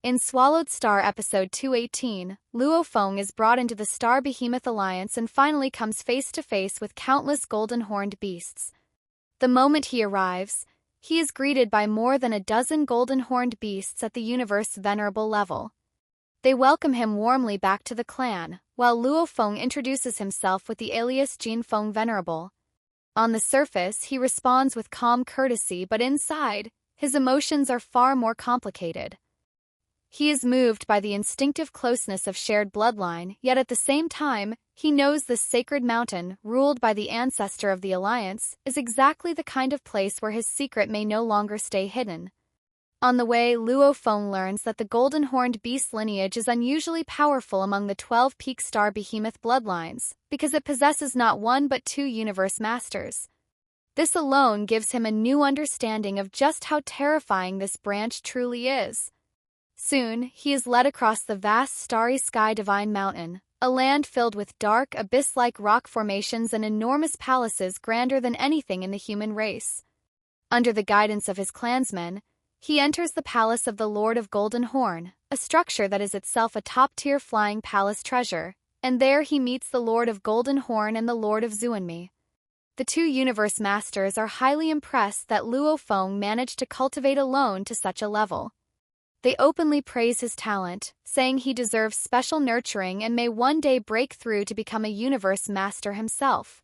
In Swallowed Star Episode 218, Luo Feng is brought into the Star Behemoth Alliance and finally comes face to face with countless golden-horned beasts. The moment he arrives, he is greeted by more than a dozen golden-horned beasts at the Universe Venerable level. They welcome him warmly back to the clan, while Luo Feng introduces himself with the alias Jin Feng Venerable. On the surface, he responds with calm courtesy, but inside, his emotions are far more complicated. He is moved by the instinctive closeness of shared bloodline, yet at the same time, he knows this sacred mountain, ruled by the Ancestor of the Alliance, is exactly the kind of place where his secret may no longer stay hidden. On the way, Luo Feng learns that the golden-horned beast lineage is unusually powerful among the 12-peak Star Behemoth bloodlines, because it possesses not one but two Universe Masters. This alone gives him a new understanding of just how terrifying this branch truly is. Soon, he is led across the vast starry sky Divine Mountain, a land filled with dark, abyss-like rock formations and enormous palaces grander than anything in the human race. Under the guidance of his clansmen, he enters the palace of the Lord of Golden Horn, a structure that is itself a top-tier flying palace treasure, and there he meets the Lord of Golden Horn and the Lord of Zuanmi. The two Universe Masters are highly impressed that Luo Feng managed to cultivate alone to such a level. They openly praise his talent, saying he deserves special nurturing and may one day break through to become a Universe Master himself.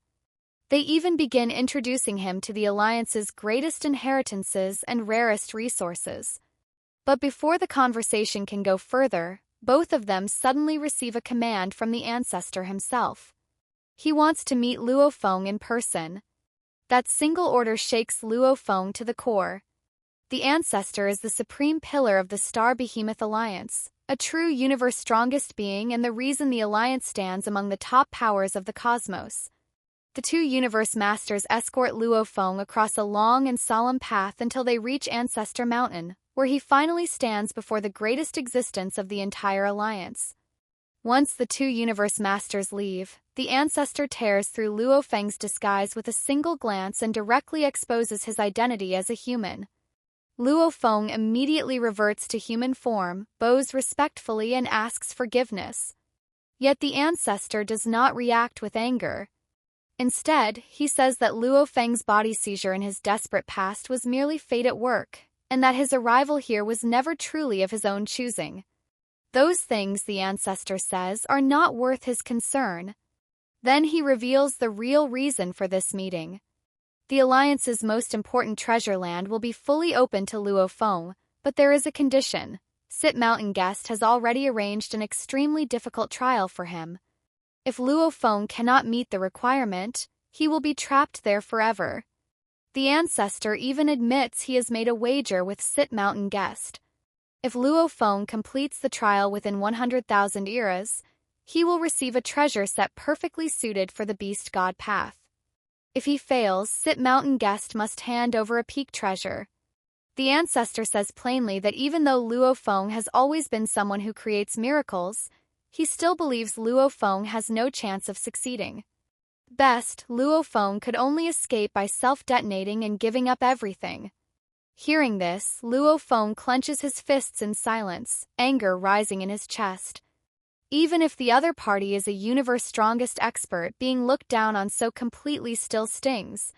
They even begin introducing him to the Alliance's greatest inheritances and rarest resources. But before the conversation can go further, both of them suddenly receive a command from the Ancestor himself. He wants to meet Luo Feng in person. That single order shakes Luo Feng to the core. The Ancestor is the supreme pillar of the Star Behemoth Alliance, a true universe strongest being and the reason the Alliance stands among the top powers of the cosmos. The two Universe Masters escort Luo Feng across a long and solemn path until they reach Ancestor Mountain, where he finally stands before the greatest existence of the entire Alliance. Once the two Universe Masters leave, the Ancestor tears through Luo Feng's disguise with a single glance and directly exposes his identity as a human. Luo Feng immediately reverts to human form, bows respectfully and asks forgiveness. Yet the Ancestor does not react with anger. Instead, he says that Luo Feng's body seizure in his desperate past was merely fate at work, and that his arrival here was never truly of his own choosing. Those things, the Ancestor says, are not worth his concern. Then he reveals the real reason for this meeting. The Alliance's most important treasure land will be fully open to Luo Feng, but there is a condition. Sit Mountain Guest has already arranged an extremely difficult trial for him. If Luo Feng cannot meet the requirement, he will be trapped there forever. The Ancestor even admits he has made a wager with Sit Mountain Guest. If Luo Feng completes the trial within 100,000 eras, he will receive a treasure set perfectly suited for the Beast God path. If he fails, Sit Mountain Guest must hand over a peak treasure. The Ancestor says plainly that even though Luo Feng has always been someone who creates miracles, he still believes Luo Feng has no chance of succeeding. Best, Luo Feng could only escape by self-detonating and giving up everything. Hearing this, Luo Feng clenches his fists in silence, anger rising in his chest. Even if the other party is a universe strongest expert, being looked down on so completely still stings.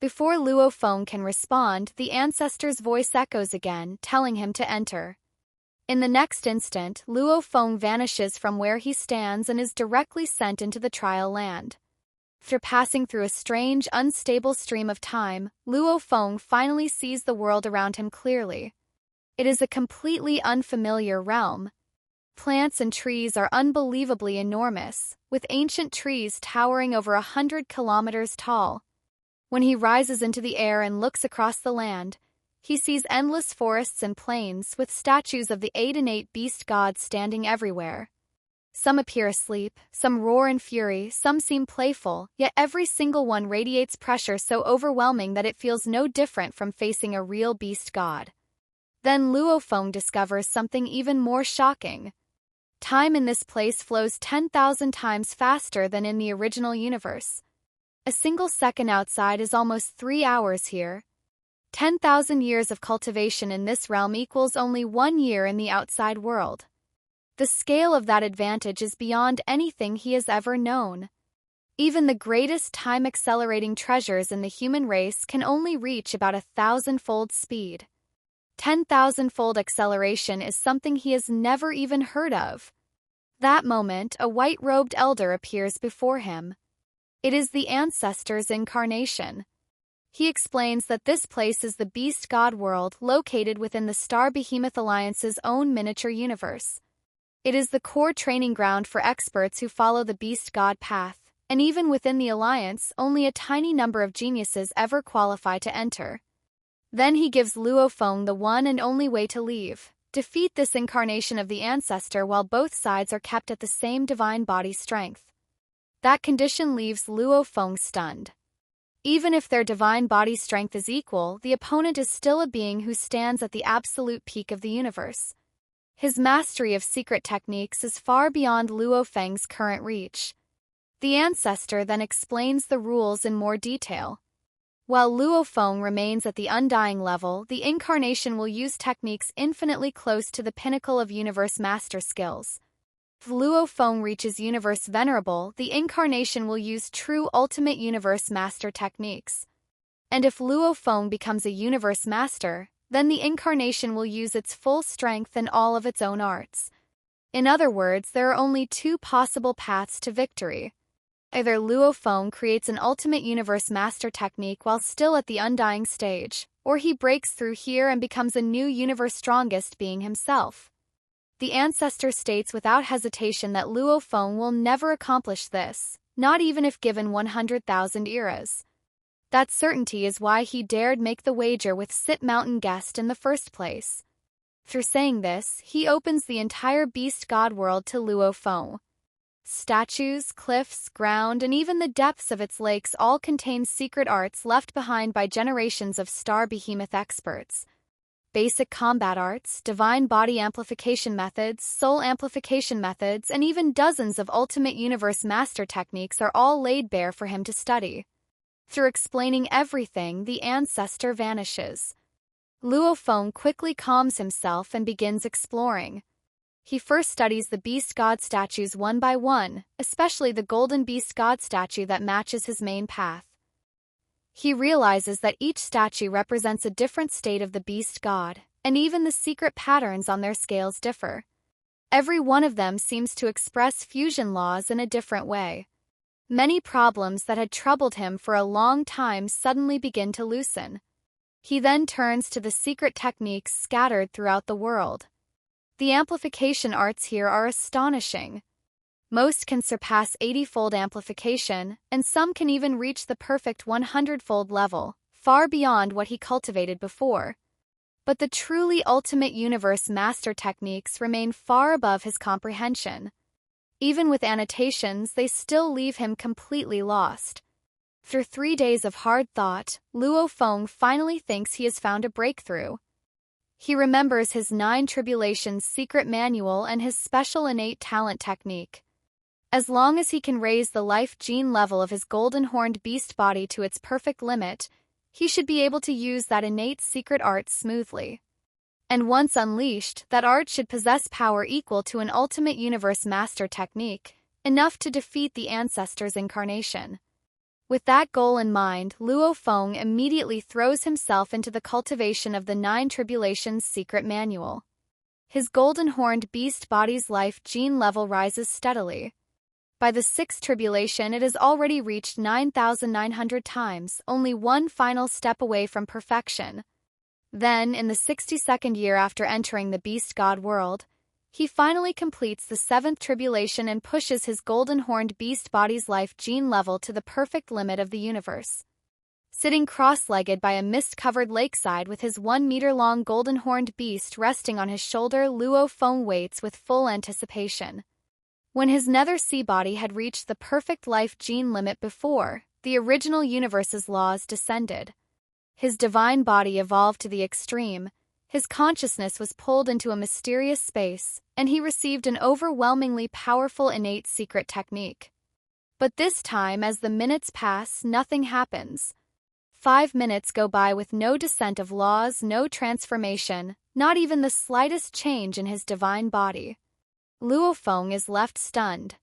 Before Luo Feng can respond, the Ancestor's voice echoes again, telling him to enter. In the next instant, Luo Feng vanishes from where he stands and is directly sent into the trial land. After passing through a strange, unstable stream of time, Luo Feng finally sees the world around him clearly. It is a completely unfamiliar realm. Plants and trees are unbelievably enormous, with ancient trees towering over 100 kilometers tall. When he rises into the air and looks across the land, he sees endless forests and plains with statues of the 8 innate beast gods standing everywhere. Some appear asleep, some roar in fury, some seem playful, yet every single one radiates pressure so overwhelming that it feels no different from facing a real beast god. Then Luo Feng discovers something even more shocking. Time in this place flows 10,000 times faster than in the original universe. A single second outside is almost 3 hours here. 10,000 years of cultivation in this realm equals only 1 year in the outside world. The scale of that advantage is beyond anything he has ever known. Even the greatest time-accelerating treasures in the human race can only reach about 1,000-fold speed. 10,000-fold acceleration is something he has never even heard of. That moment, a white-robed elder appears before him. It is the Ancestor's incarnation. He explains that this place is the Beast God world located within the Star Behemoth Alliance's own miniature universe. It is the core training ground for experts who follow the Beast God path, and even within the Alliance, only a tiny number of geniuses ever qualify to enter. Then he gives Luo Feng the one and only way to leave: defeat this incarnation of the Ancestor while both sides are kept at the same divine body strength. That condition leaves Luo Feng stunned. Even if their divine body strength is equal, the opponent is still a being who stands at the absolute peak of the universe. His mastery of secret techniques is far beyond Luo Feng's current reach. The Ancestor then explains the rules in more detail. While Luo Feng remains at the undying level, the incarnation will use techniques infinitely close to the pinnacle of Universe Master skills. If Luo Feng reaches Universe Venerable, the incarnation will use true ultimate Universe Master techniques. And if Luo Feng becomes a Universe Master, then the incarnation will use its full strength and all of its own arts. In other words, there are only two possible paths to victory. Either Luo Feng creates an ultimate Universe Master technique while still at the undying stage, or he breaks through here and becomes a new Universe Strongest being himself. The Ancestor states without hesitation that Luo Feng will never accomplish this, not even if given 100,000 eras. That certainty is why he dared make the wager with Sit Mountain Guest in the first place. Through saying this, he opens the entire Beast God world to Luo Feng. Statues, cliffs, ground, and even the depths of its lakes all contain secret arts left behind by generations of Star Behemoth experts. Basic combat arts, divine body amplification methods, soul amplification methods, and even dozens of ultimate Universe Master techniques are all laid bare for him to study. Through explaining everything, the Ancestor vanishes. Luo Feng quickly calms himself and begins exploring. He first studies the Beast God statues one by one, especially the golden Beast God statue that matches his main path. He realizes that each statue represents a different state of the Beast God, and even the secret patterns on their scales differ. Every one of them seems to express fusion laws in a different way. Many problems that had troubled him for a long time suddenly begin to loosen. He then turns to the secret techniques scattered throughout the world. The amplification arts here are astonishing. Most can surpass 80-fold amplification, and some can even reach the perfect 100-fold level, far beyond what he cultivated before. But the truly ultimate Universe Master techniques remain far above his comprehension. Even with annotations, they still leave him completely lost. Through 3 days of hard thought, Luo Feng finally thinks he has found a breakthrough. He remembers his 9 Tribulations secret manual and his special innate talent technique. As long as he can raise the life gene level of his golden horned beast body to its perfect limit, he should be able to use that innate secret art smoothly. And once unleashed, that art should possess power equal to an ultimate Universe Master technique, enough to defeat the Ancestor's incarnation. With that goal in mind, Luo Feng immediately throws himself into the cultivation of the 9 Tribulations secret manual. His golden horned beast body's life gene level rises steadily. By the 6th tribulation, it has already reached 9,900 times, only one final step away from perfection. Then, in the 62nd year after entering the Beast God world, he finally completes the 7th tribulation and pushes his golden horned beast body's life gene level to the perfect limit of the universe. Sitting cross-legged by a mist-covered lakeside with his 1-meter-long golden horned beast resting on his shoulder, Luo Feng waits with full anticipation. When his nether sea body had reached the perfect life gene limit before, the original universe's laws descended. His divine body evolved to the extreme, his consciousness was pulled into a mysterious space, and he received an overwhelmingly powerful innate secret technique. But this time, as the minutes pass, nothing happens. 5 minutes go by with no descent of laws, no transformation, not even the slightest change in his divine body. Luo Feng is left stunned.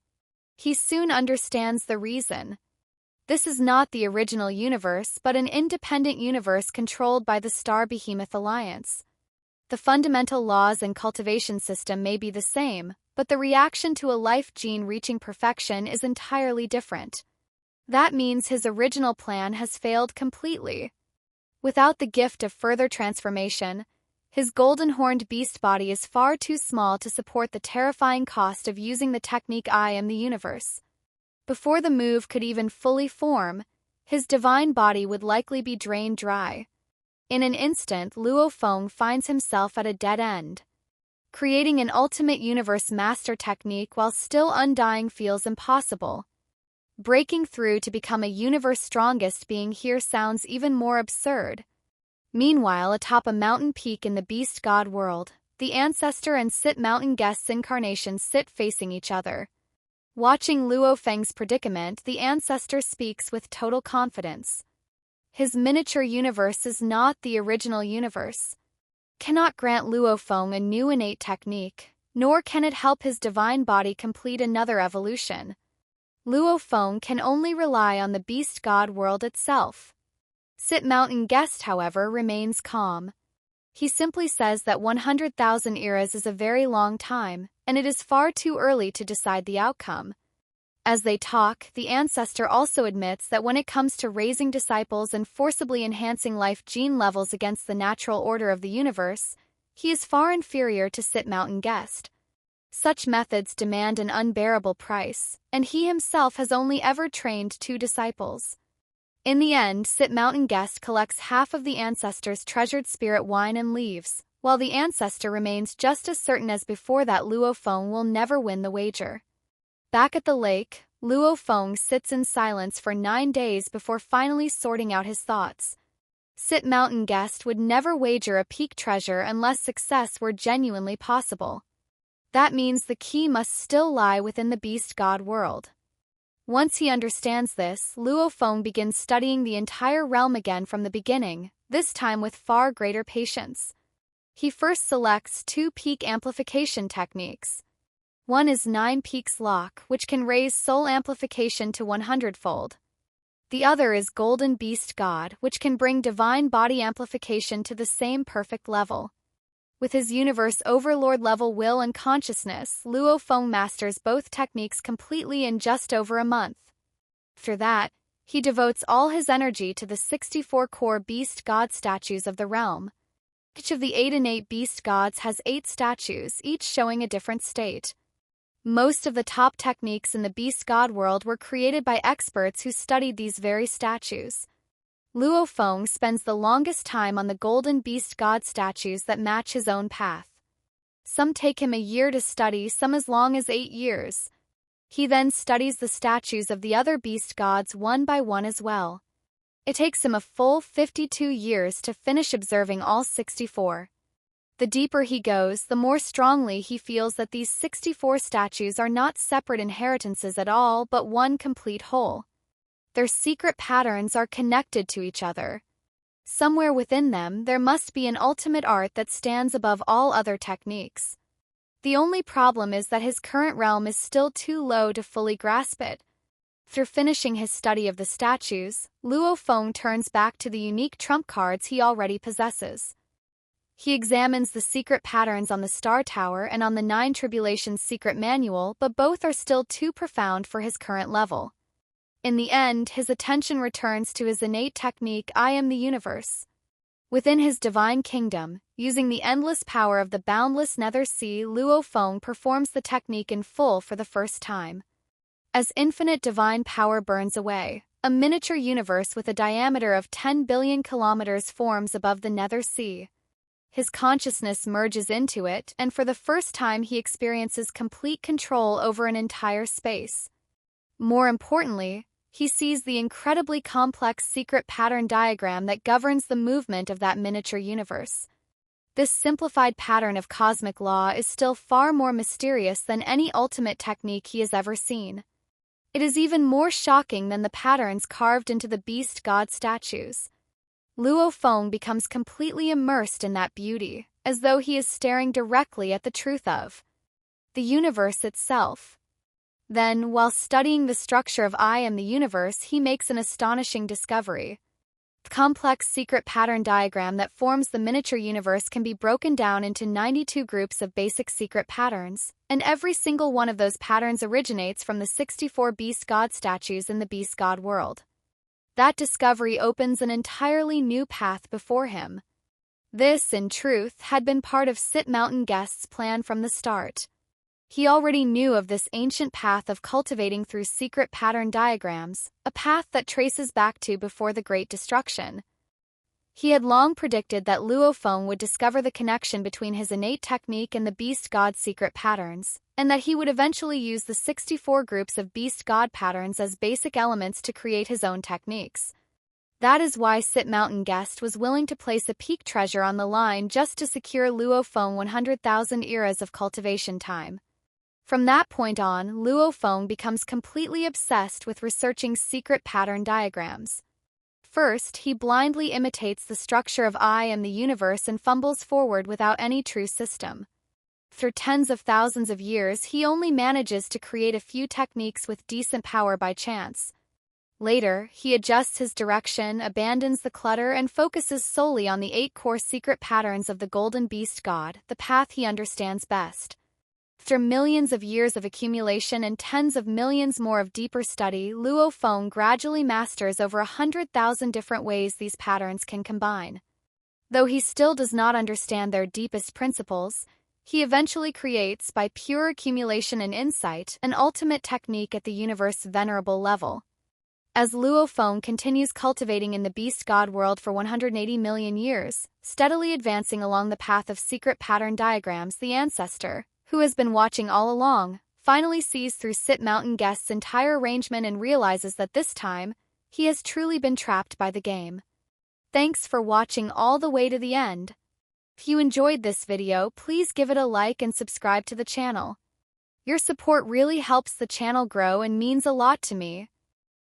He soon understands the reason. This is not the original universe but an independent universe controlled by the Star Behemoth Alliance. The fundamental laws and cultivation system may be the same, but the reaction to a life gene reaching perfection is entirely different. That means his original plan has failed completely. Without the gift of further transformation, his golden-horned beast body is far too small to support the terrifying cost of using the technique I am the universe. Before the move could even fully form, his divine body would likely be drained dry. In an instant, Luo Feng finds himself at a dead end. Creating an ultimate universe master technique while still undying feels impossible. Breaking through to become a universe strongest being here sounds even more absurd. Meanwhile, atop a mountain peak in the beast god world, the Ancestor and Sit Mountain Guest's incarnations sit facing each other. Watching Luo Feng's predicament, the Ancestor speaks with total confidence. His miniature universe is not the original universe. Cannot grant Luo Feng a new innate technique, nor can it help his divine body complete another evolution. Luo Feng can only rely on the beast god world itself. Sit Mountain Guest, however, remains calm. He simply says that 100,000 eras is a very long time, and it is far too early to decide the outcome. As they talk, the Ancestor also admits that when it comes to raising disciples and forcibly enhancing life gene levels against the natural order of the universe, he is far inferior to Sit Mountain Guest. Such methods demand an unbearable price, and he himself has only ever trained 2 disciples. In the end, Sit Mountain Guest collects half of the Ancestor's treasured spirit wine and leaves, while the Ancestor remains just as certain as before that Luo Feng will never win the wager. Back at the lake, Luo Feng sits in silence for 9 days before finally sorting out his thoughts. Sit Mountain Guest would never wager a peak treasure unless success were genuinely possible. That means the key must still lie within the beast god world. Once he understands this, Luo Feng begins studying the entire realm again from the beginning, this time with far greater patience. He first selects 2 peak amplification techniques. One is 9 Peaks Lock, which can raise soul amplification to 100-fold. The other is Golden Beast God, which can bring divine body amplification to the same perfect level. With his universe overlord level will and consciousness, Luo Feng masters both techniques completely in just over a month. After that, he devotes all his energy to the 64 core beast god statues of the realm. Each of the 8 innate beast gods has 8 statues, each showing a different state. Most of the top techniques in the beast god world were created by experts who studied these very statues. Luo Feng spends the longest time on the golden beast god statues that match his own path. Some take him a year to study, some as long as 8 years. He then studies the statues of the other beast gods one by one as well. It takes him a full 52 years to finish observing all 64. The deeper he goes, the more strongly he feels that these 64 statues are not separate inheritances at all but one complete whole. Their secret patterns are connected to each other. Somewhere within them, there must be an ultimate art that stands above all other techniques. The only problem is that his current realm is still too low to fully grasp it. After finishing his study of the statues, Luo Feng turns back to the unique trump cards he already possesses. He examines the secret patterns on the Star Tower and on the 9 Tribulations secret manual, but both are still too profound for his current level. In the end, his attention returns to his innate technique, I am the universe. Within his divine kingdom, using the endless power of the boundless nether sea, Luo Feng performs the technique in full for the first time. As infinite divine power burns away, a miniature universe with a diameter of 10 billion kilometers forms above the nether sea. His consciousness merges into it, and for the first time he experiences complete control over an entire space. More importantly, he sees the incredibly complex secret pattern diagram that governs the movement of that miniature universe. This simplified pattern of cosmic law is still far more mysterious than any ultimate technique he has ever seen. It is even more shocking than the patterns carved into the beast god statues. Luo Feng becomes completely immersed in that beauty, as though he is staring directly at the truth of the universe itself. Then, while studying the structure of I Am the Universe, he makes an astonishing discovery. The complex secret pattern diagram that forms the miniature universe can be broken down into 92 groups of basic secret patterns, and every single one of those patterns originates from the 64 beast god statues in the beast god world. That discovery opens an entirely new path before him. This, in truth, had been part of Sit Mountain Guest's plan from the start. He already knew of this ancient path of cultivating through secret pattern diagrams, a path that traces back to before the Great Destruction. He had long predicted that Luo Feng would discover the connection between his innate technique and the beast god secret patterns, and that he would eventually use the 64 groups of beast god patterns as basic elements to create his own techniques. That is why Sit Mountain Guest was willing to place a peak treasure on the line just to secure Luo Feng 100,000 eras of cultivation time. From that point on, Luo Feng becomes completely obsessed with researching secret pattern diagrams. First, he blindly imitates the structure of I Am the Universe and fumbles forward without any true system. Through tens of thousands of years, he only manages to create a few techniques with decent power by chance. Later, he adjusts his direction, abandons the clutter, and focuses solely on the 8 core secret patterns of the Golden Beast God, the path he understands best. After millions of years of accumulation and tens of millions more of deeper study, Luo Feng gradually masters over 100,000 different ways these patterns can combine. Though he still does not understand their deepest principles, he eventually creates, by pure accumulation and insight, an ultimate technique at the Universe Venerable level. As Luo Feng continues cultivating in the beast god world for 180 million years, steadily advancing along the path of secret pattern diagrams, the Ancestor, who has been watching all along, finally sees through Sit Mountain Guest's entire arrangement and realizes that this time, he has truly been trapped by the game. Thanks for watching all the way to the end. If you enjoyed this video, please give it a like and subscribe to the channel. Your support really helps the channel grow and means a lot to me.